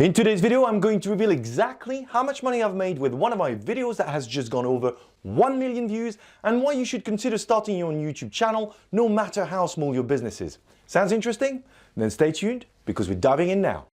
In today's video, I'm going to reveal exactly how much money I've made with one of my videos that has just gone over 1 million views and why you should consider starting your own YouTube channel no matter how small your business is. Sounds interesting? Then stay tuned because we're diving in now.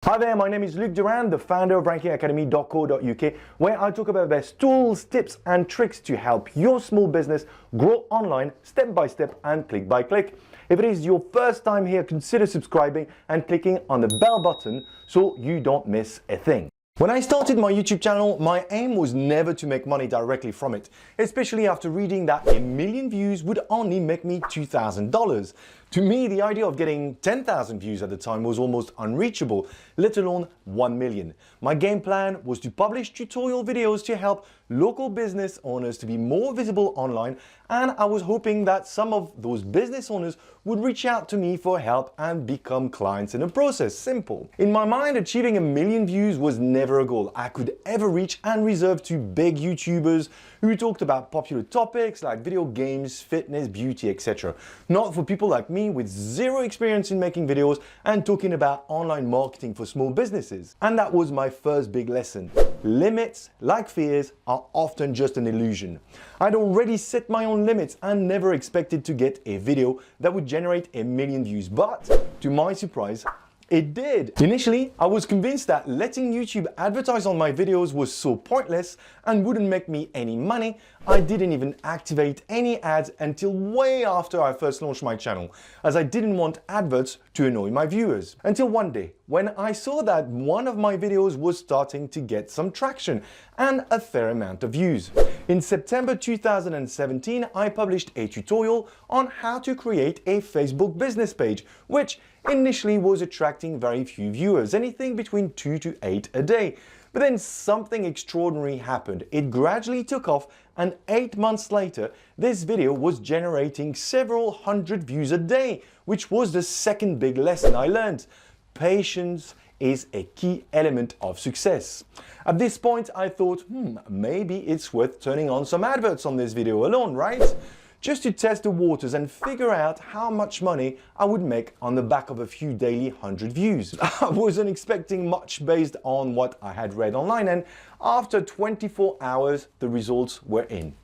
Hi there, my name is Luc Durand, the founder of rankingacademy.co.uk, where I talk about the best tools, tips and tricks to help your small business grow online step by step and click by click. If it is your first time here, consider subscribing and clicking on the bell button so you don't miss a thing. When I started my YouTube channel, my aim was never to make money directly from it, especially after reading that 1 million views would only make me $2,000. To me, the idea of getting 10,000 views at the time was almost unreachable, let alone 1 million. My game plan was to publish tutorial videos to help local business owners to be more visible online, and I was hoping that some of those business owners would reach out to me for help and become clients in the process. Simple. In my mind, achieving 1 million views was never a goal I could ever reach and reserved to big YouTubers who talked about popular topics like video games, fitness, beauty, etc. Not for people like me with zero experience in making videos and talking about online marketing for small businesses. And that was my first big lesson. Limits, like fears, are often just an illusion. I'd already set my own limits and never expected to get a video that would generate 1 million views, but to my surprise, it did. Initially, I was convinced that letting YouTube advertise on my videos was so pointless and wouldn't make me any money. I didn't even activate any ads until way after I first launched my channel, as I didn't want adverts to annoy my viewers. Until one day, when I saw that one of my videos was starting to get some traction and a fair amount of views. In September 2017, I published a tutorial on how to create a Facebook business page, which initially was attracting very few viewers, anything between 2 to 8 a day. But then something extraordinary happened. It gradually took off, and 8 months later, this video was generating several hundred views a day, which was the second big lesson I learned. Patience is a key element of success. At this point, I thought, maybe it's worth turning on some adverts on this video alone, right? Just to test the waters and figure out how much money I would make on the back of a few daily 100 views. I wasn't expecting much based on what I had read online, and after 24 hours, the results were in.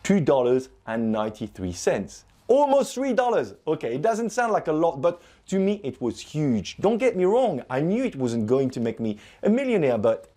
$2.93. Almost $3. Okay, it doesn't sound like a lot, but to me it was huge. Don't get me wrong, I knew it wasn't going to make me a millionaire, but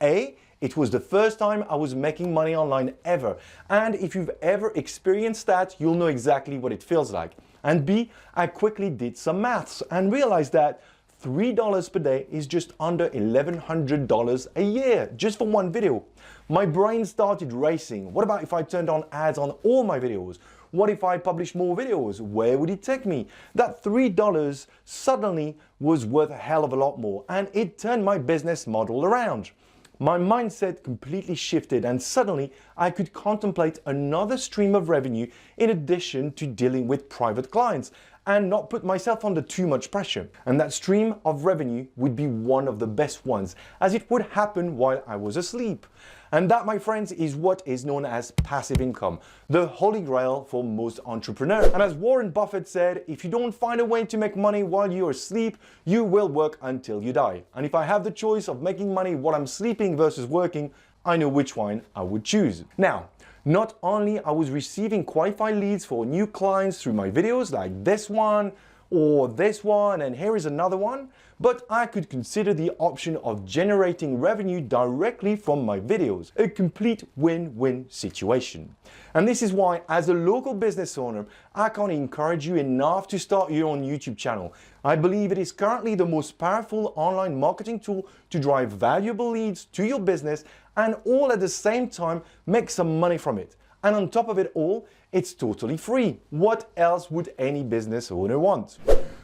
it was the first time I was making money online ever. And if you've ever experienced that, you'll know exactly what it feels like. And B, I quickly did some maths and realized that $3 per day is just under $1,100 a year, just for one video. My brain started racing. What about if I turned on ads on all my videos? What if I published more videos? Where would it take me? That $3 suddenly was worth a hell of a lot more, and it turned my business model around. My mindset completely shifted, and suddenly I could contemplate another stream of revenue in addition to dealing with private clients and not put myself under too much pressure. And that stream of revenue would be one of the best ones, as it would happen while I was asleep. And that, my friends, is what is known as passive income, the holy grail for most entrepreneurs. And as Warren Buffett said, if you don't find a way to make money while you're asleep, you will work until you die. And if I have the choice of making money while I'm sleeping versus working, I know which one I would choose. Now, not only I was receiving qualified leads for new clients through my videos like this one or this one, and here is another one, but I could consider the option of generating revenue directly from my videos. A complete win-win situation. And this is why, as a local business owner, I can't encourage you enough to start your own YouTube channel. I believe it is currently the most powerful online marketing tool to drive valuable leads to your business and all at the same time make some money from it. And on top of it all, it's totally free. What else would any business owner want?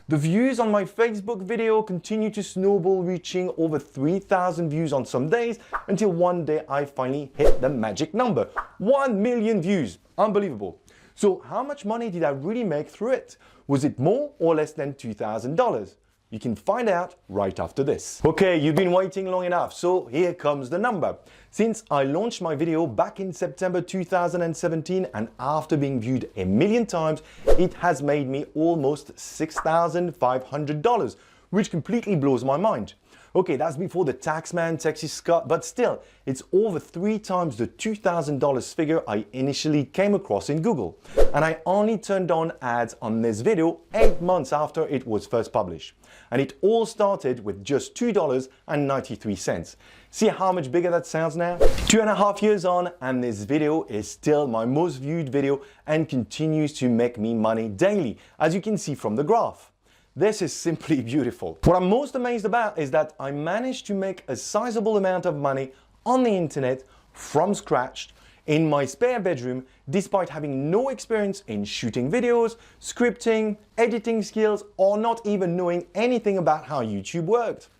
The views on my Facebook video continue to snowball, reaching over 3,000 views on some days, until one day I finally hit the magic number. 1 million views. Unbelievable. So how much money did I really make through it? Was it more or less than $2,000? You can find out right after this. Okay, you've been waiting long enough, so here comes the number. Since I launched my video back in September 2017 and after being viewed 1 million times, it has made me almost $6,500, which completely blows my mind. Okay, that's before the taxman takes his cut, but still, it's over 3 times the $2,000 figure I initially came across in Google. And I only turned on ads on this video 8 months after it was first published. And it all started with just $2.93. See how much bigger that sounds now? 2.5 years on, and this video is still my most viewed video and continues to make me money daily, as you can see from the graph. This is simply beautiful. What I'm most amazed about is that I managed to make a sizable amount of money on the internet from scratch in my spare bedroom, despite having no experience in shooting videos, scripting, editing skills, or not even knowing anything about how YouTube worked.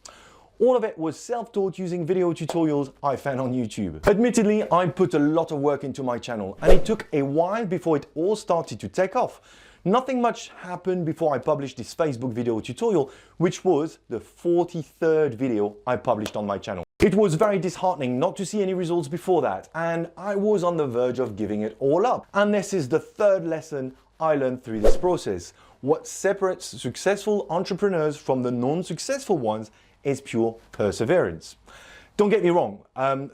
All of it was self-taught using video tutorials I found on YouTube. Admittedly, I put a lot of work into my channel, and it took a while before it all started to take off. Nothing much happened before I published this Facebook video tutorial, which was the 43rd video I published on my channel. It was very disheartening not to see any results before that, and I was on the verge of giving it all up. And this is the third lesson I learned through this process. What separates successful entrepreneurs from the non-successful ones is pure perseverance. Don't get me wrong,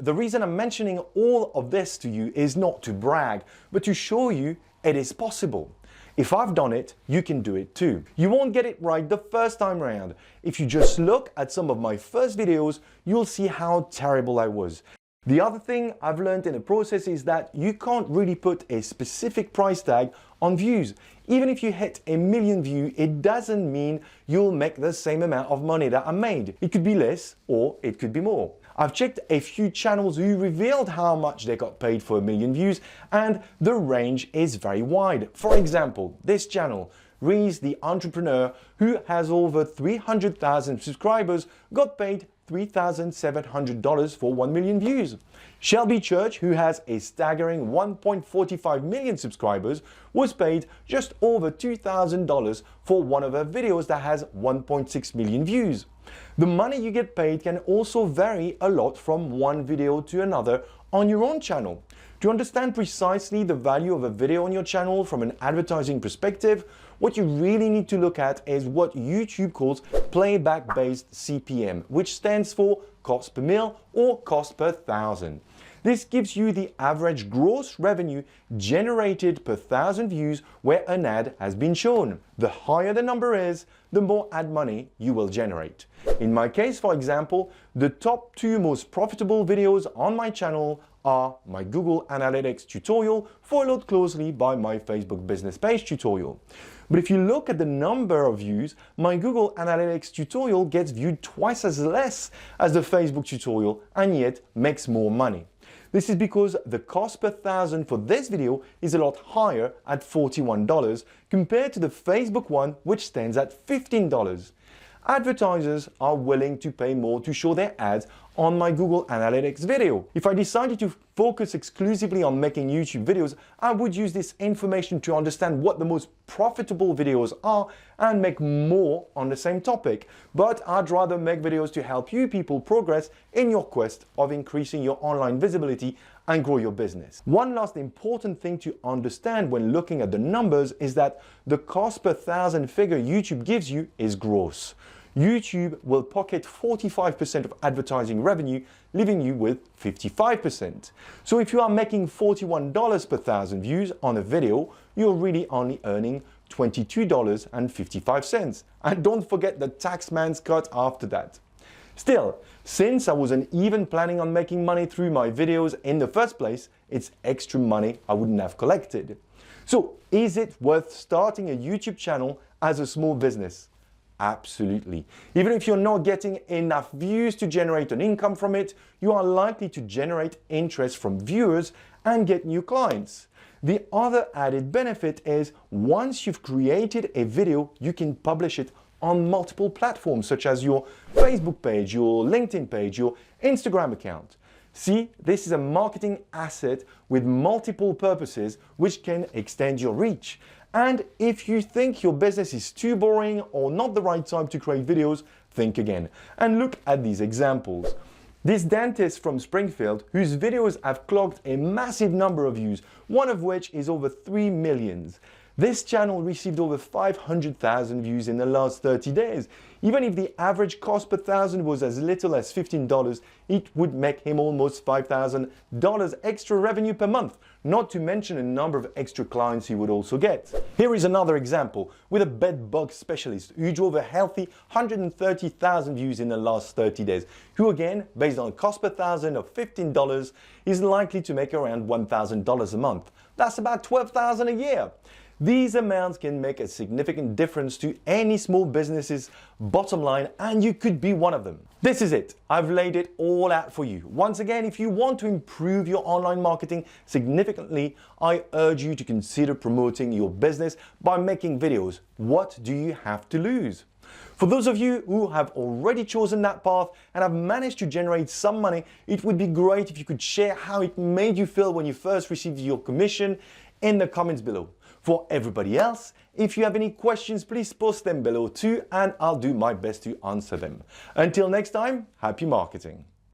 the reason I'm mentioning all of this to you is not to brag, but to show you it is possible. If I've done it, you can do it too. You won't get it right the first time around. If you just look at some of my first videos, you'll see how terrible I was. The other thing I've learned in the process is that you can't really put a specific price tag on views. Even if you hit 1 million views, it doesn't mean you'll make the same amount of money that I made. It could be less or it could be more. I've checked a few channels who revealed how much they got paid for 1 million views, and the range is very wide. For example, this channel, Reese the Entrepreneur, who has over 300,000 subscribers, got paid $3,700 for 1 million views. Shelby Church, who has a staggering 1.45 million subscribers, was paid just over $2,000 for one of her videos that has 1.6 million views. The money you get paid can also vary a lot from one video to another on your own channel. To understand precisely the value of a video on your channel from an advertising perspective, what you really need to look at is what YouTube calls playback-based CPM, which stands for cost per mil or cost per thousand. This gives you the average gross revenue generated per 1,000 views where an ad has been shown. The higher the number is, the more ad money you will generate. In my case, for example, the top 2 most profitable videos on my channel are my Google Analytics tutorial, followed closely by my Facebook business page tutorial. But if you look at the number of views, my Google Analytics tutorial gets viewed twice as less as the Facebook tutorial and yet makes more money. This is because the cost per 1,000 for this video is a lot higher at $41 compared to the Facebook one, which stands at $15. Advertisers are willing to pay more to show their ads on my Google Analytics video. If I decided to focus exclusively on making YouTube videos, I would use this information to understand what the most profitable videos are and make more on the same topic. But I'd rather make videos to help you people progress in your quest of increasing your online visibility and grow your business. One last important thing to understand when looking at the numbers is that the cost per 1,000 figure YouTube gives you is gross. YouTube will pocket 45% of advertising revenue, leaving you with 55%. So if you are making $41 per 1,000 views on a video, you're really only earning $22.55. And don't forget the taxman's cut after that. Still, since I wasn't even planning on making money through my videos in the first place, it's extra money I wouldn't have collected. So, is it worth starting a YouTube channel as a small business? Absolutely. Even if you're not getting enough views to generate an income from it, you are likely to generate interest from viewers and get new clients. The other added benefit is once you've created a video, you can publish it on multiple platforms such as your Facebook page, your LinkedIn page, your Instagram account. See, this is a marketing asset with multiple purposes which can extend your reach. And if you think your business is too boring or not the right time to create videos, think again and look at these examples. This dentist from Springfield, whose videos have clocked a massive number of views, one of which is over 3 million. This channel received over 500,000 views in the last 30 days. Even if the average cost per thousand was as little as $15, it would make him almost $5,000 extra revenue per month, not to mention a number of extra clients he would also get. Here is another example with a bed bug specialist who drove a healthy 130,000 views in the last 30 days, who again, based on a cost per thousand of $15, is likely to make around $1,000 a month. That's about $12,000 a year. These amounts can make a significant difference to any small business's bottom line, and you could be one of them. This is it. I've laid it all out for you. Once again, if you want to improve your online marketing significantly, I urge you to consider promoting your business by making videos. What do you have to lose? For those of you who have already chosen that path and have managed to generate some money, it would be great if you could share how it made you feel when you first received your commission in the comments below. For everybody else, if you have any questions, please post them below too, and I'll do my best to answer them. Until next time, happy marketing.